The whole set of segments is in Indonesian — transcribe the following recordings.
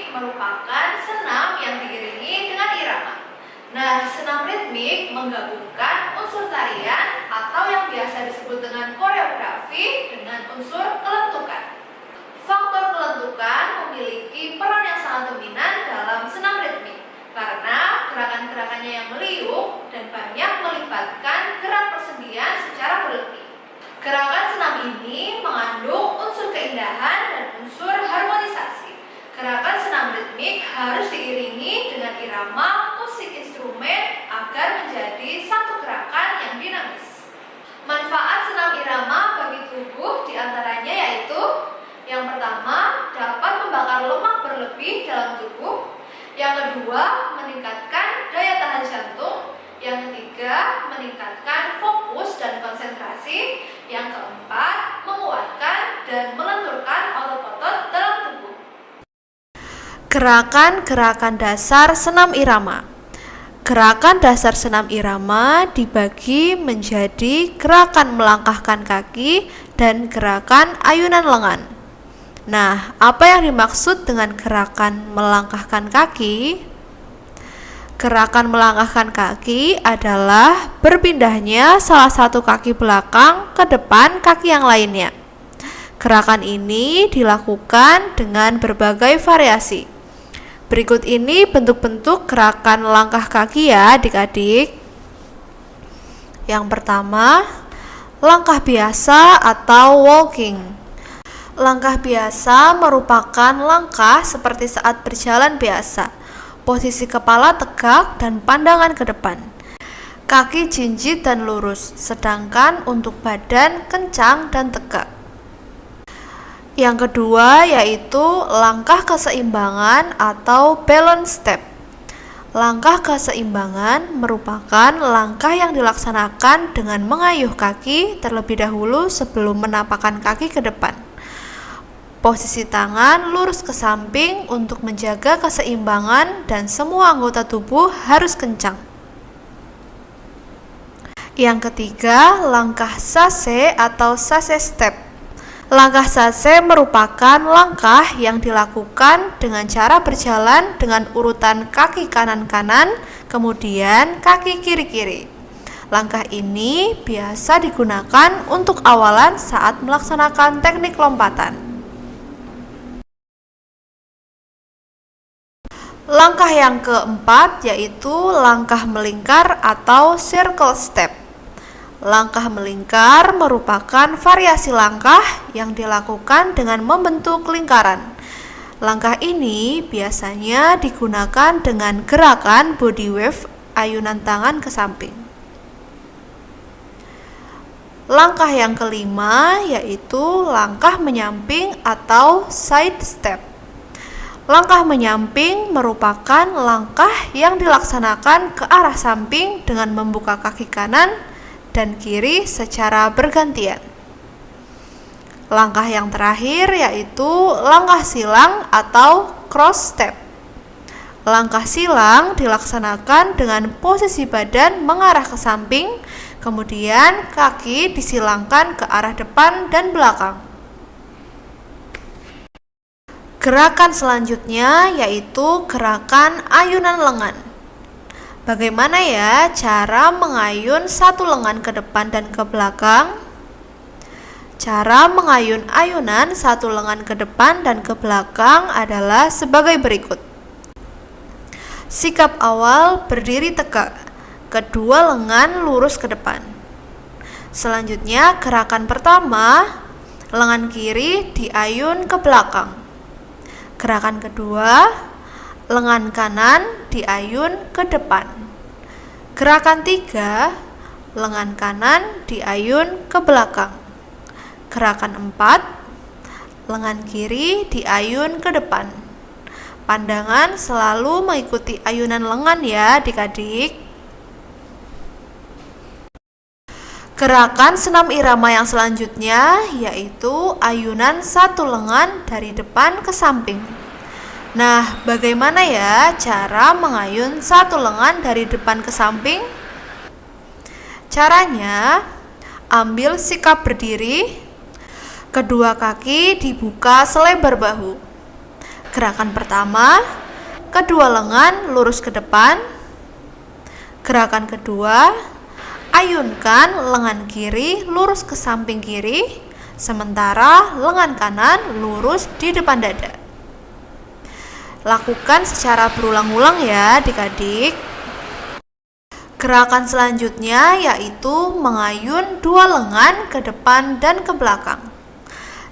ritmik merupakan senam yang diiringi dengan irama. Nah, senam ritmik menggabungkan unsur tarian atau yang biasa disebut dengan koreografi dengan unsur kelentukan. Faktor kelentukan memiliki peran yang sangat dominan dalam senam ritmik karena gerakan-gerakannya yang meliuk dan banyak melibatkan gerak persendian secara berlebih. Gerakan senam ini mengandung unsur keindahan dan unsur harmonisasi. Gerakan senam ritmik harus diiringi dengan irama musik instrumen agar menjadi satu gerakan yang dinamis. Manfaat senam irama bagi tubuh diantaranya yaitu: yang pertama, dapat membakar lemak berlebih dalam tubuh. Yang kedua, meningkatkan daya tahan jantung. Yang ketiga, meningkatkan fokus dan konsentrasi. Yang keempat, menguatkan dan melenturkan otot-otot dalam tubuh. Gerakan-gerakan dasar senam irama. Gerakan dasar senam irama dibagi menjadi gerakan melangkahkan kaki dan gerakan ayunan lengan. Nah, apa yang dimaksud dengan gerakan melangkahkan kaki? Gerakan melangkahkan kaki adalah berpindahnya salah satu kaki belakang ke depan kaki yang lainnya. Gerakan ini dilakukan dengan berbagai variasi. Berikut ini bentuk-bentuk gerakan langkah kaki ya adik-adik. Yang pertama, langkah biasa atau walking. Langkah biasa merupakan langkah seperti saat berjalan biasa. Posisi kepala tegak dan pandangan ke depan. Kaki jinjit dan lurus, sedangkan untuk badan kencang dan tegak. Yang kedua yaitu langkah keseimbangan atau balance step. Langkah keseimbangan merupakan langkah yang dilaksanakan dengan mengayuh kaki terlebih dahulu sebelum menapakkan kaki ke depan. Posisi tangan lurus ke samping untuk menjaga keseimbangan dan semua anggota tubuh harus kencang. Yang ketiga, langkah sase atau sase step. Langkah sase merupakan langkah yang dilakukan dengan cara berjalan dengan urutan kaki kanan-kanan, kemudian kaki kiri-kiri. Langkah ini biasa digunakan untuk awalan saat melaksanakan teknik lompatan. Langkah yang keempat yaitu langkah melingkar atau circle step. Langkah melingkar merupakan variasi langkah yang dilakukan dengan membentuk lingkaran. Langkah ini biasanya digunakan dengan gerakan body wave ayunan tangan ke samping. Langkah yang kelima yaitu langkah menyamping atau side step. Langkah menyamping merupakan langkah yang dilaksanakan ke arah samping dengan membuka kaki kanan dan kiri secara bergantian. Langkah yang terakhir yaitu langkah silang atau cross step. Langkah silang dilaksanakan dengan posisi badan mengarah ke samping, kemudian kaki disilangkan ke arah depan dan belakang. Gerakan selanjutnya yaitu gerakan ayunan lengan. Bagaimana ya cara mengayun satu lengan ke depan dan ke belakang? Cara mengayun ayunan satu lengan ke depan dan ke belakang adalah sebagai berikut. Sikap awal berdiri tegak, kedua lengan lurus ke depan. Selanjutnya gerakan pertama, lengan kiri diayun ke belakang. Gerakan kedua, lengan kanan diayun ke depan. Gerakan tiga, lengan kanan diayun ke belakang. Gerakan 4, lengan kiri diayun ke depan. Pandangan selalu mengikuti ayunan lengan ya adik-adik. Gerakan senam irama yang selanjutnya yaitu ayunan satu lengan dari depan ke samping. Nah, bagaimana ya cara mengayun satu lengan dari depan ke samping? Caranya, ambil sikap berdiri, kedua kaki dibuka selebar bahu. Gerakan pertama, kedua lengan lurus ke depan. Gerakan kedua, ayunkan lengan kiri lurus ke samping kiri, sementara lengan kanan lurus di depan dada. Lakukan secara berulang-ulang ya adik-adik. Gerakan selanjutnya yaitu mengayun dua lengan ke depan dan ke belakang.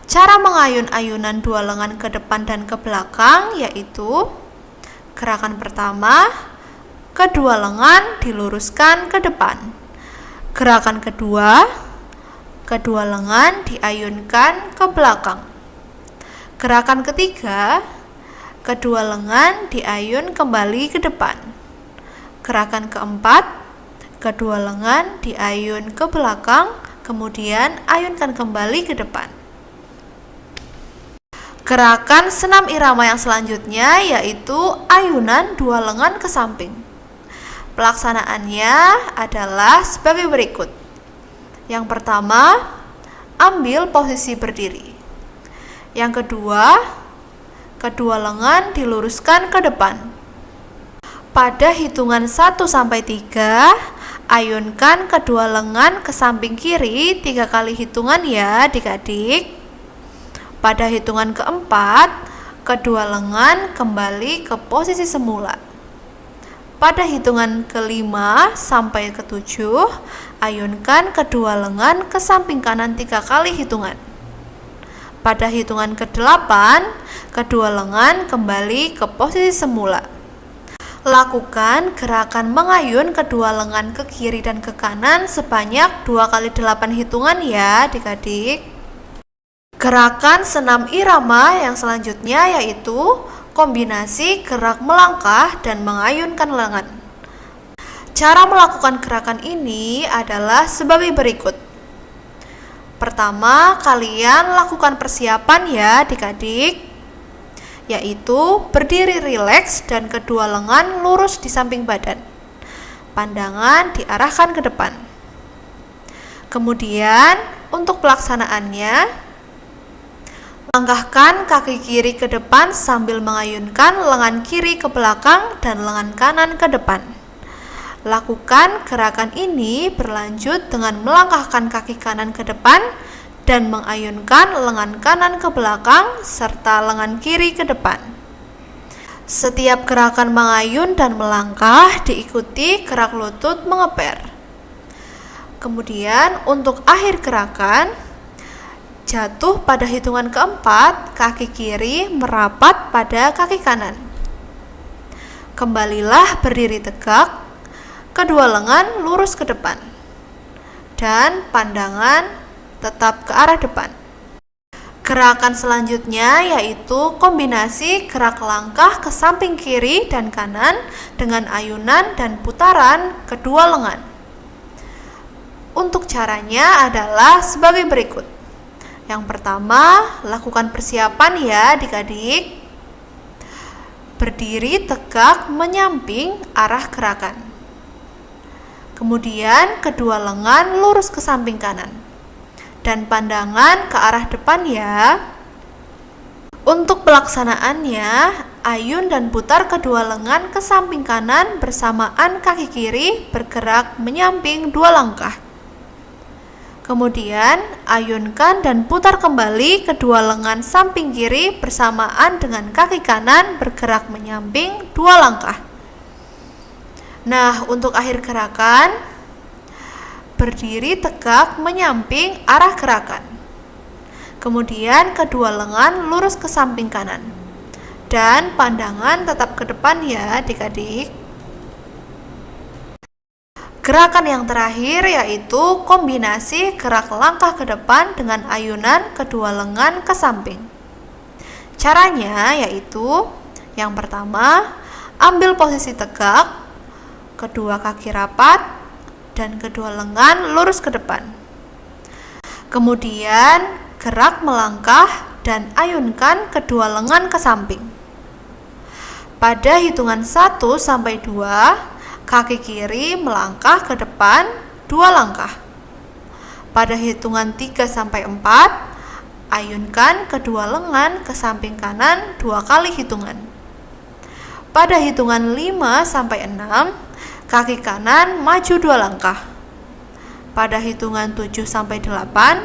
Cara mengayun ayunan dua lengan ke depan dan ke belakang yaitu gerakan pertama, kedua lengan diluruskan ke depan. Gerakan kedua, kedua lengan diayunkan ke belakang. Gerakan ketiga, kedua lengan diayun kembali ke depan. Gerakan keempat, kedua lengan diayun ke belakang, kemudian ayunkan kembali ke depan. Gerakan senam irama yang selanjutnya yaitu ayunan dua lengan ke samping. Pelaksanaannya adalah sebagai berikut. Yang pertama, ambil posisi berdiri. Yang kedua, kedua lengan diluruskan ke depan. Pada hitungan 1 sampai 3, ayunkan kedua lengan ke samping kiri 3 kali hitungan ya adik-adik. Pada hitungan keempat, kedua lengan kembali ke posisi semula. Pada hitungan kelima sampai ketujuh, ayunkan kedua lengan ke samping kanan 3 kali hitungan. Pada hitungan ke-8, kedua lengan kembali ke posisi semula. Lakukan gerakan mengayun kedua lengan ke kiri dan ke kanan sebanyak 2 kali 8 hitungan ya adik-adik. Gerakan senam irama yang selanjutnya yaitu kombinasi gerak melangkah dan mengayunkan lengan. Cara melakukan gerakan ini adalah sebagai berikut. Pertama, kalian lakukan persiapan ya adik-adik, yaitu berdiri rileks dan kedua lengan lurus di samping badan. Pandangan diarahkan ke depan. Kemudian, untuk pelaksanaannya, langkahkan kaki kiri ke depan sambil mengayunkan lengan kiri ke belakang dan lengan kanan ke depan. Lakukan gerakan ini berlanjut dengan melangkahkan kaki kanan ke depan dan mengayunkan lengan kanan ke belakang serta lengan kiri ke depan. Setiap gerakan mengayun dan melangkah diikuti gerak lutut mengeper. Kemudian untuk akhir gerakan, jatuh pada hitungan keempat, kaki kiri merapat pada kaki kanan. Kembalilah berdiri tegak, kedua lengan lurus ke depan, dan pandangan tetap ke arah depan. Gerakan selanjutnya yaitu kombinasi gerak langkah ke samping kiri dan kanan dengan ayunan dan putaran kedua lengan. Untuk caranya adalah sebagai berikut. Yang pertama, lakukan persiapan ya adik-adik. Berdiri tegak menyamping arah gerakan. Kemudian kedua lengan lurus ke samping kanan. Dan pandangan ke arah depan ya. Untuk pelaksanaannya, ayun dan putar kedua lengan ke samping kanan bersamaan kaki kiri bergerak menyamping 2 langkah. Kemudian, ayunkan dan putar kembali kedua lengan samping kiri bersamaan dengan kaki kanan bergerak menyamping 2 langkah. Nah, untuk akhir gerakan, berdiri tegak menyamping arah gerakan. Kemudian, kedua lengan lurus ke samping kanan. Dan pandangan tetap ke depan ya adik-adik. Gerakan yang terakhir yaitu kombinasi gerak langkah ke depan dengan ayunan kedua lengan ke samping. Caranya yaitu yang pertama, ambil posisi tegak, kedua kaki rapat, dan kedua lengan lurus ke depan. Kemudian gerak melangkah dan ayunkan kedua lengan ke samping. Pada hitungan 1 sampai 2, kaki kiri melangkah ke depan 2 langkah. Pada hitungan 3 sampai 4, Ayunkan kedua lengan ke samping kanan 2 kali hitungan. Pada hitungan 5 sampai 6, kaki kanan maju 2 langkah. Pada hitungan 7 sampai 8,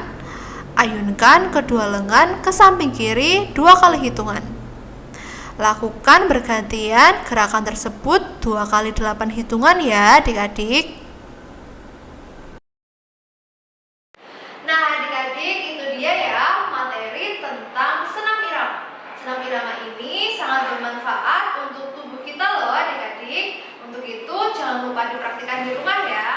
ayunkan kedua lengan ke samping kiri 2 kali hitungan. Lakukan bergantian gerakan tersebut 2 kali 8 hitungan ya adik-adik. Nah, adik-adik, itu dia ya materi tentang senam irama. Senam irama ini sangat bermanfaat untuk tubuh kita loh adik-adik. Untuk itu jangan lupa dipraktikkan di rumah ya.